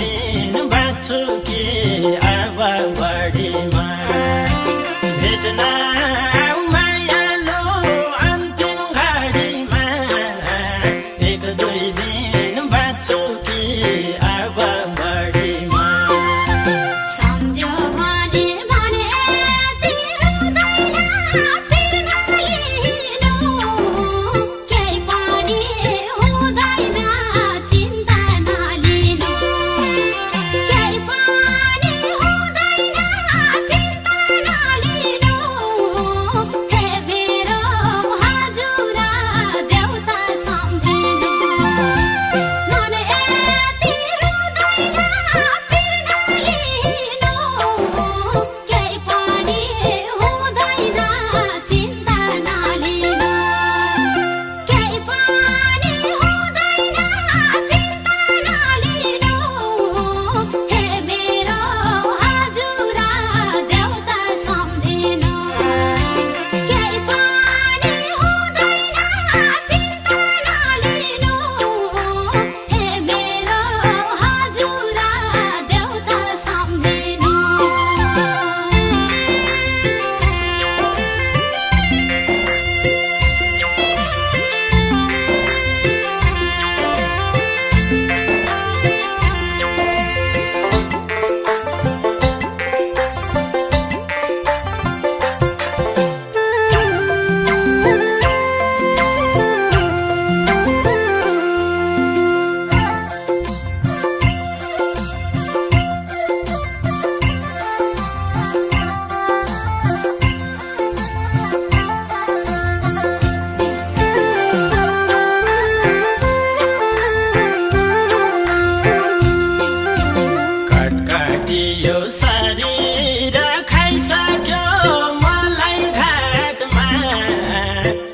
दिन बाँच्छु कि अब बढीमा भेट्न आऊ मायालु अन्तिम घडीमा एक दुई दिन बाँच्छु कि अब बढीमा सम्झ्यो भने तिर्दैन पिर्न लिनु केही पनि हुँदैन चिन्ता नलिनु केही पनि हुँदैन चिन्ता नलिनु हे मेरो हजुर देउता सम्झिनु मन यति रुँदैन पिर्न लिनु केही पनि हुँदैन चिन्ता नलिनु केही पनि हुँदैन चिन्ता नलिनु हे मेरो हजुर देउता सम्झिनु केही पनि हुँदैन चिन्ता नलिनु हे मेरो हजुर देउता सम्झिनु कटकटियो शरीर खाइसक्यो मलाई घाटमा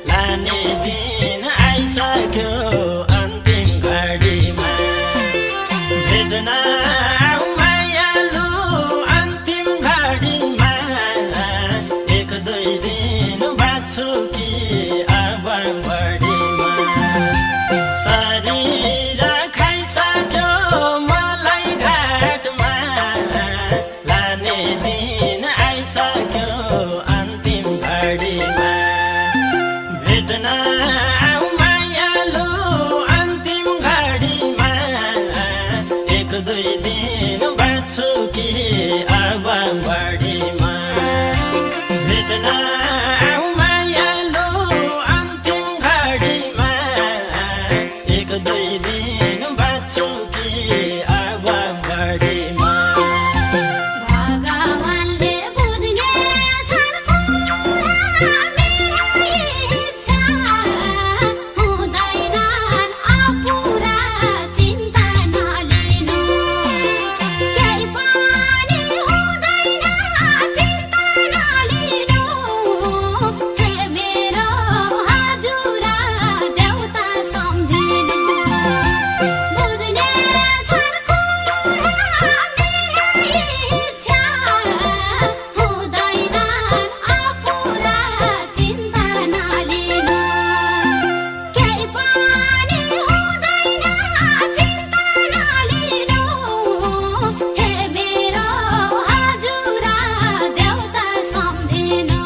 लाने दिन आइसक्यो अन्तिम घडीमा भेट्न आऊ मायालु अन्तिम घडीमा एक दुई दिन बाँच्छु कि अब बढीमा शरीर खाइसक्यो मलाई घाटमा लाने दिन आइसक्यो अन्तिम घडीमा भेट्न आऊ मायालु अन्तिम घडीमा एक दुई दिन बाँच्छु कि अब बढीमा भेट्न आऊ मायालु अन्तिम घडीमा एक दुई दिन बाँच्छु कि अब बढीमा भगवानले बुझ्ने छन् कुरा मेरो इच्छा हुँदैनन् अपुरा चिन्ता नलिनु केही पनि हुँदैन चिन्ता नलिनु हे मेरो हजुर देउता सम्झिनु बुझ्ने छन् कुरा मेरो इच्छा हुँदैनन् अपुरा चिन्ता नलिनु केही पनि हुँदैन चिन्ता नलिनु हे मेरो हजुर देउता सम्झिनु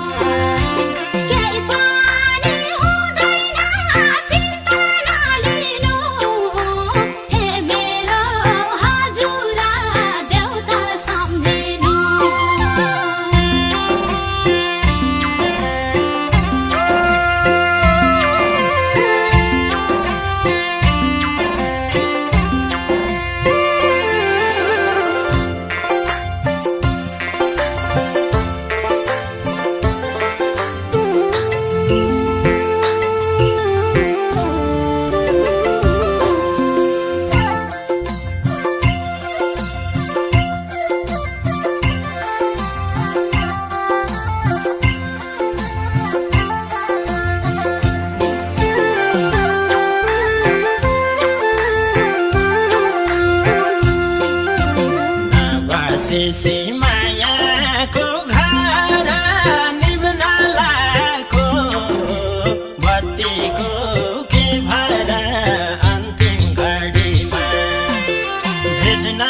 केही पनि हुँदैन चिन्ता नलिनु हे मेरो हजुर देउता सम्झिनु नबासेसी मायाको घर निभ्न लागेको बत्तीको के भएर अन्तिम घडीमा भेट्न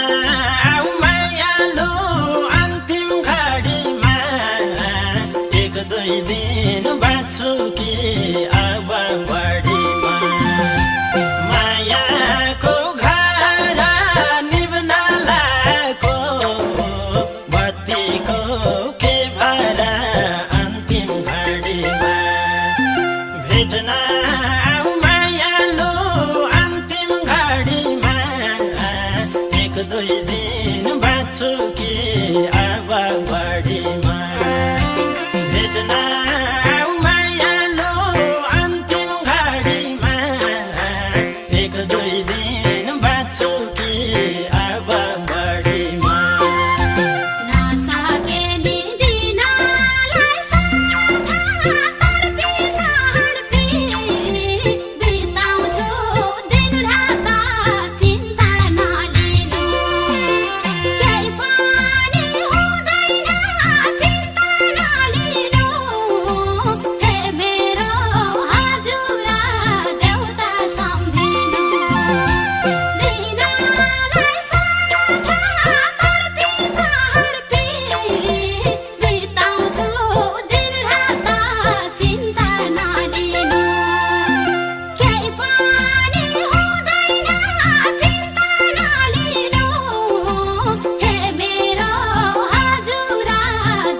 बाँच्छु कि अब बढीमा भेट्न आऊ मायालु अन्तिम घडीमा एक दुई दिन बाँच्छु कि अब बढीमा नसके नि दिनलाई सम्झना तर्पी तडपी बिताउँछु दिनरात चिन्ता नलिनु केही पनि हुँदैन चिन्ता नलिनु हे मेरो हजुर देउता सम्झिनु दिनलाई सम्झना तर्पी तडपी बिताउँछु दिनरात चिन्ता नलिनु केही पनि हुँदैन चिन्ता नलिनु हे मेरो हजुर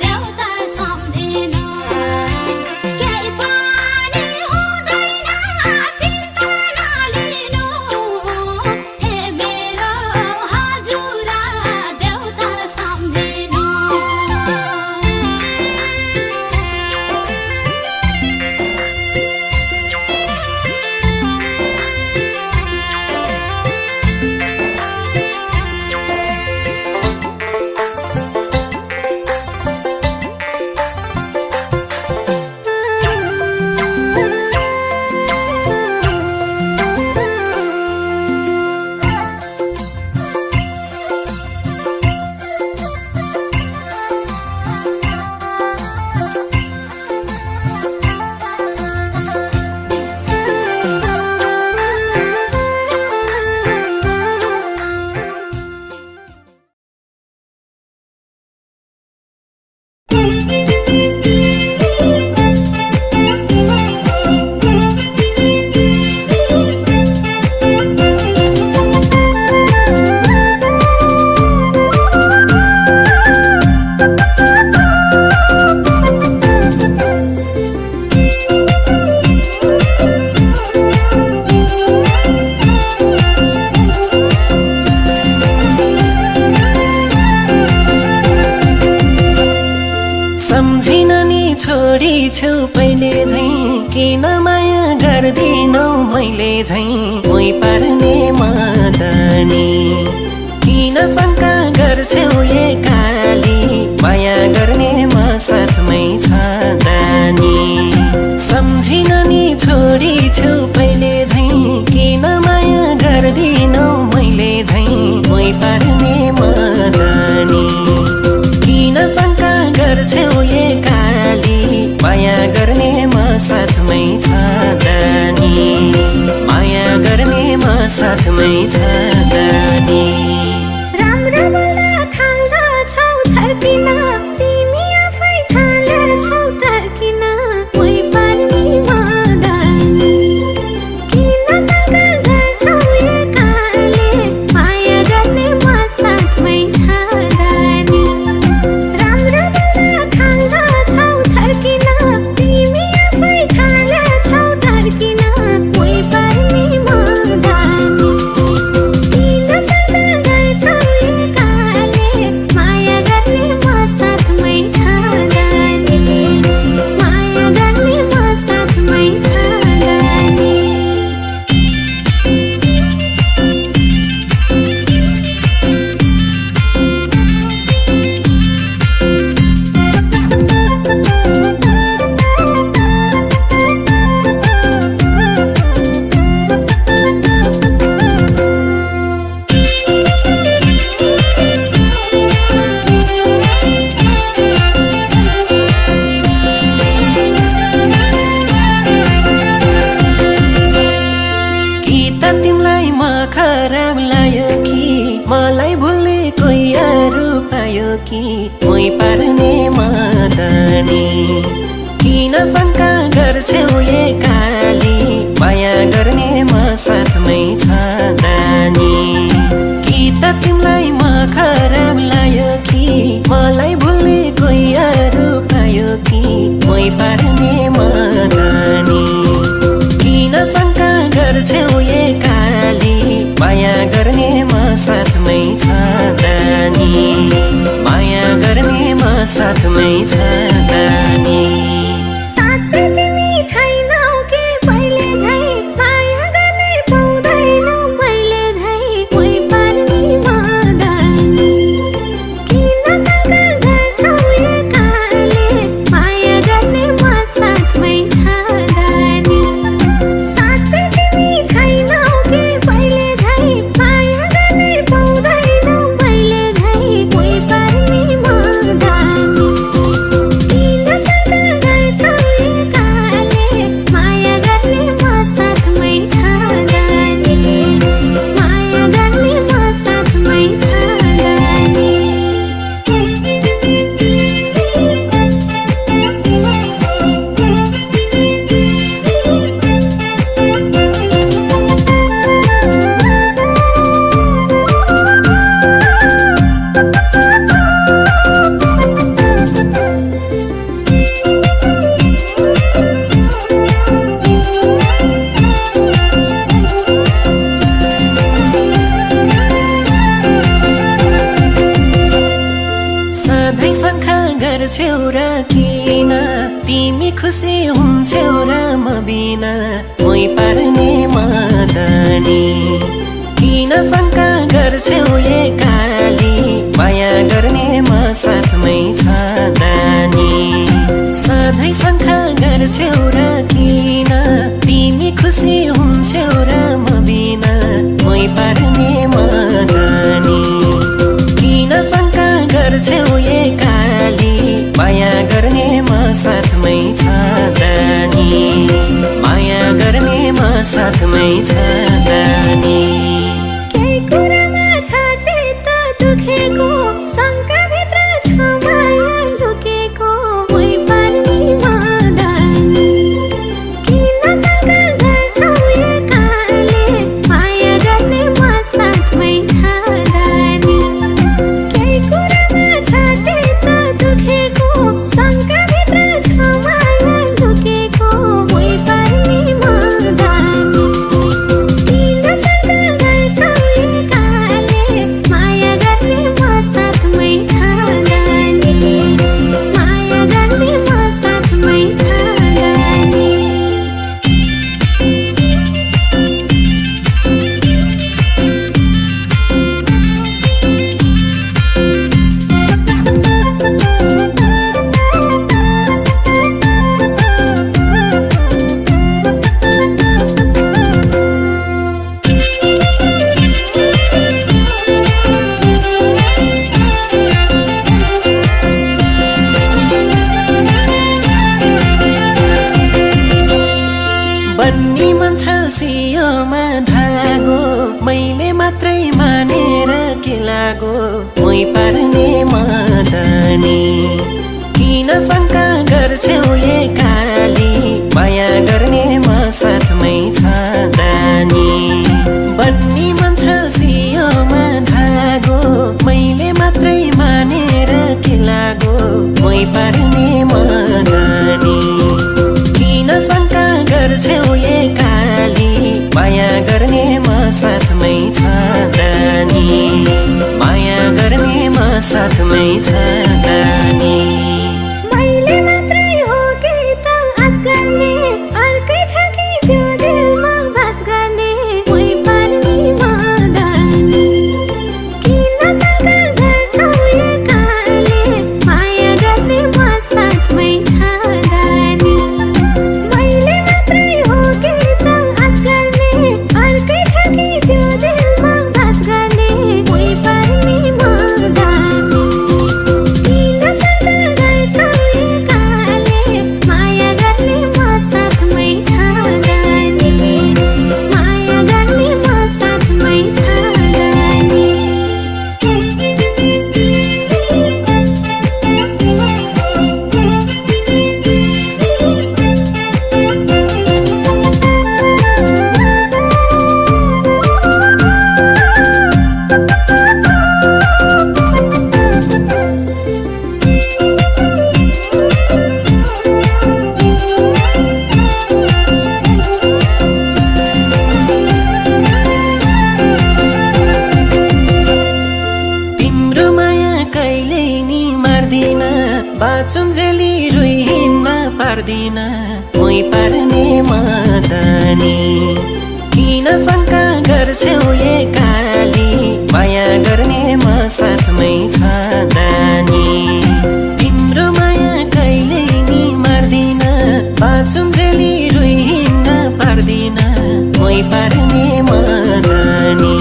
देउता सम्झिनु केही पनि हुँदैन चिन्ता नलिनु हे मेरो हजुर देउता सम्झिनु सम्झिन नि छोडी छेउ पहिले झैँ किन माया गर्दिनौ मैले झैँ मोही पार्ने मदनी किन शङ्का गर्छौ एकाली माया गर्ने म साथमै छँदानी सम्झिन नि छोडी छेउ पहिले झैँ किन माया गर्दिनौ मैले झैँ मोही पार्ने मदनी किन शङ्का गर्छौ एकाली माया गर्ने म साथमै छँदानी माया गर्ने म साथमै छँदानी राम्रो बोल्न थाल्दछौ छर्किन तिमी आफै थालेछौ तर्किन मोही पार्ने मदनी किन शङ्का गर्छौ एकाले माया गर्ने म साथमै छँदानी राम्रो बोल्न थाल्दछौ छर्किन तिमी आफै थालेछौ तर्किन मोही पार्ने मदनी किन शङ्का गर्छौ एकाले माया गर्ने म साथमै छँदानी माया गर्ने म साथमै छँदानी कि त तिमीलाई म खराब लाग्यो कि मलाई भुल्ने कोही अरू पायो कि मोही पार्ने मदनी किन शङ्का गर्छौ एकाली माया गर्ने म साथमै छँदानी कि त तिमीलाई म खराब लाग्यो कि मलाई भुल्ने कोही अरू पायो कि मोही पार्ने मदनी किन शङ्का गर्छौ एकाली माया गर्ने म साथमै छँदानी माया गर्नेमा साथमै छ दानी। साँच्चै तिमी छैनौ के पहिले झै माया गर्ने पाउँदैनौ मैले झै कोही पार्ने मदानी। किन शङ्का गर्छौ एकाले माया गर्ने म साथमै छ दानी। साँच्चै तिमी छैनौ के पहिले झै माया गर्ने पाउँदैनौ मैले झै कोही पार्ने मदानी। किन शङ्का गर्छौ एकाले माया गर्ने म साथमै छ दानी। माया गर्ने म साथमै छ दानी। सधैँ शङ्का गर्छौ र किन तिमी खुसी हुन्छौ र म बिना मोही पार्ने मदानी। किन शङ्का गर्छौ एकाली माया गर्ने म साथमै छ दानी। सधैँ शङ्का गर्छौ र किन तिमी खुसी हुन्छौ र म बिना मोही पार्ने मदानी। किन शङ्का गर्छौ एकाली माया गर्ने म साथमै छ दानी। माया गर्ने म साथमै छ दानी। केही कुरामा छ चित्त दुखेको शङ्काभित्र छ माया लुकेको कोही पार्ने मदानी। किन शङ्का गर्छौ एकाले माया गर्ने म साथमै छ दानी। केही कुरामा छ चित्त दुखेको शङ्काभित्र छ माया लुकेको कोही पार्ने मदानी। किन शङ्का गर्छौ एकाले माया गर्ने म साथमै छ दानी। माया गर्ने म साथमै छ दानी। बन्नी मन छ सियोमा धागो मैले मात्रै मानेर के लागो मोही पार्ने मदानी। किन शङ्का गर्छौ एकाली माया गर्ने म साथमै छ दानी। बन्नी मन छ सियोमा धागो मैले मात्रै मानेर के लागो मोही पार्ने मदानी। किन शङ्का गर्छौ एकाली माया गर्ने म साथमै छ दानी। माया गर्ने म साथमै छ दानी। मैले मात्रै हो कि त आश गर्ने अर्कै छ कि त्यो दिलमा बास गर्ने कोही पार्ने मदानी। किन शङ्का गर्छौ एकाले माया गर्ने म साथमै छ दानी। मैले मात्रै हो कि त आश गर्ने अर्कै छ कि त्यो दिलमा बास गर्ने कोही पार्ने मदानी। पार्दिन बाचुन्जेली रोइहिन्न पार्दिन मै पार्ने मदनी किन शङ्का गर्छौ एकाली माया गर्ने म साथमै छँदानी तिम्रो माया कहिले नि मार्दिन बाचुन्जेली रोइहिन्न पार्दिन मै पार्ने मदनी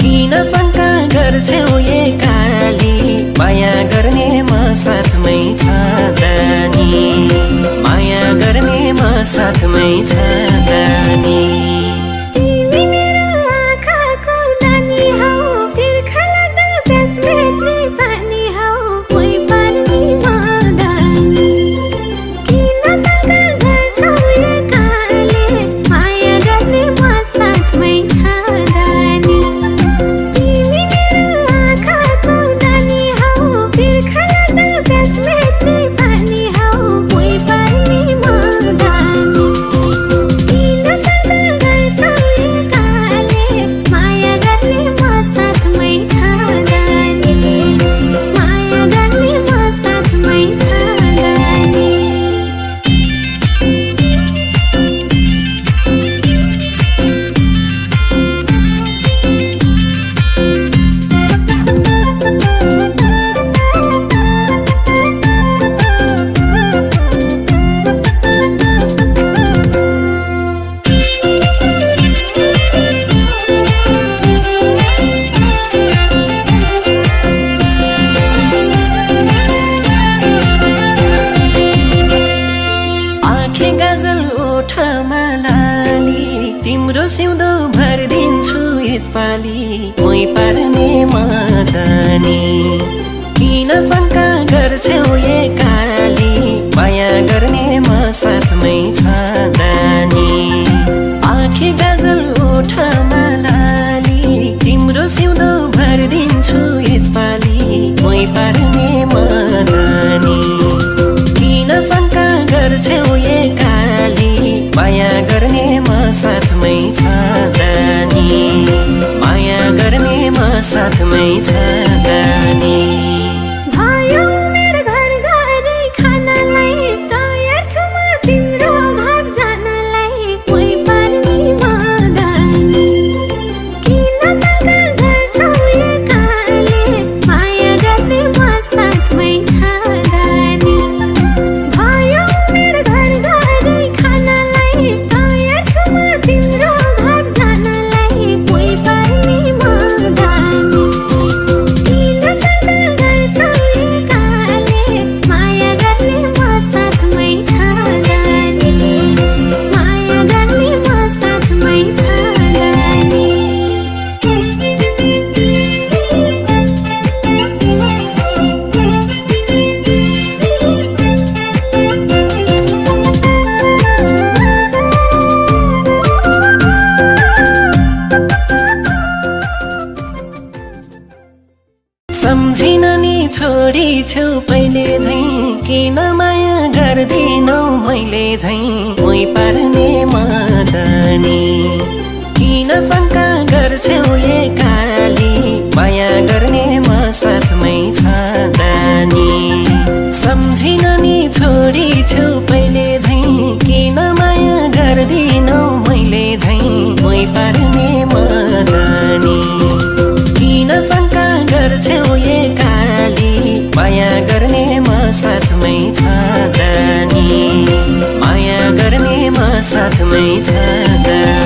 किन शङ्का गर्छौ एकाली माया गर्ने म साथमै छँदानी माया गर्ने म साथमै छँदानी तिम्रो सिउँदो भरिदिन्छु यसपालि मै पार्ने मदनी किन शङ्का गर्छौ एकाली माया गर्ने म साथमै छँदानी आँखी गाजल ओठमा लाली तिम्रो सिउँदो भरिदिन्छु यसपालि मै पार्ने मदनी किन शङ्का गर्छौ एकाली माया गर्ने म साथमै छँदानी माया गर्ने म साथमै छँदानी भयो मेरो घर घरै खानलाई तयार छु म तिम्रो घर जानलाई मै पार्ने मदनी किन शङ्का गर्छौ एकाले माया गर्ने म साथमै छँदानी भयो मेरो घर घरै खानलाई तयार छु म तिम्रो घर जानलाई मै पार्ने मदनी किन शङ्का गर्छौ एकाले माया गर्ने म साथमै छँदानी माया गर्ने म साथमै छँदानी सम्झिन नि छोडी छेउ पहिले झैँ किन माया गर्दिनौ मैले झैँ मै पार्ने मदनी किन शङ्का गर्छौ एकाली माया गर्ने म साथमै छँदानी सम्झिन नि छोडी छेउ पहिले झैँ किन माया गर्दिनौ मैले झैँ मै पार्ने मदनी किन शङ्का गर्छौ एकाली माया गर्ने म साथमै छँदानी माया गर्ने म साथमै छँदानी